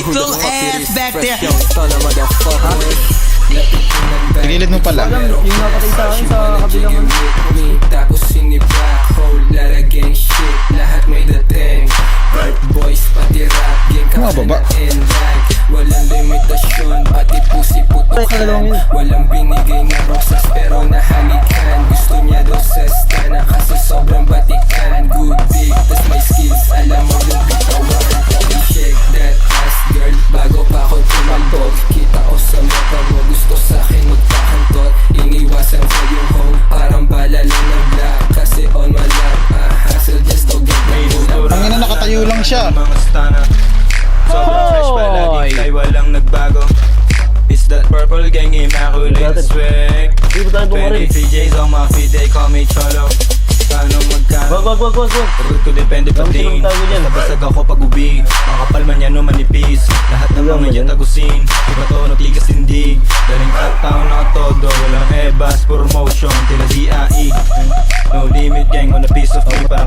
little ass back there. Pinilid mo pala. Yung napatay sa akin sa kabilang Tapos sini-black hole, larageng shit, lahat may dating. Rap boys, pati rap game, Bumababa. and lag. Walang limitasyon, pati pusi putukan. Walang binigay na rosas pero nahalikan. Gusto niya daw sa stana kasi sobrang batikan. Good dick, tas may skills, alam mo yung bitawan. Okay, check that ass girl, bago pa ako tumambog. Kita ko sa mata mo, gusto sa'kin magpakantot. Iniwasan ko yung home, parang bala lang ng black. Kasi on my lap, hassle just to get my mood. Ang ina, nakatayo lang siya. Mga stana sobrang fresh palagi, kay walang nagbago. It's that purple gang, immaculate swag. 23 J's on my feet, they call me Cholo. Kano magkano, Wag. pagod ko depende pa din. Basag ako pag uwi, makapal man yan o manipis. Lahat ng mga yan tagusin, iba to nagligas hindi. Daling uptown na todo, walang ebas, puro motion, tila DIE. No limit gang on a piece of paper.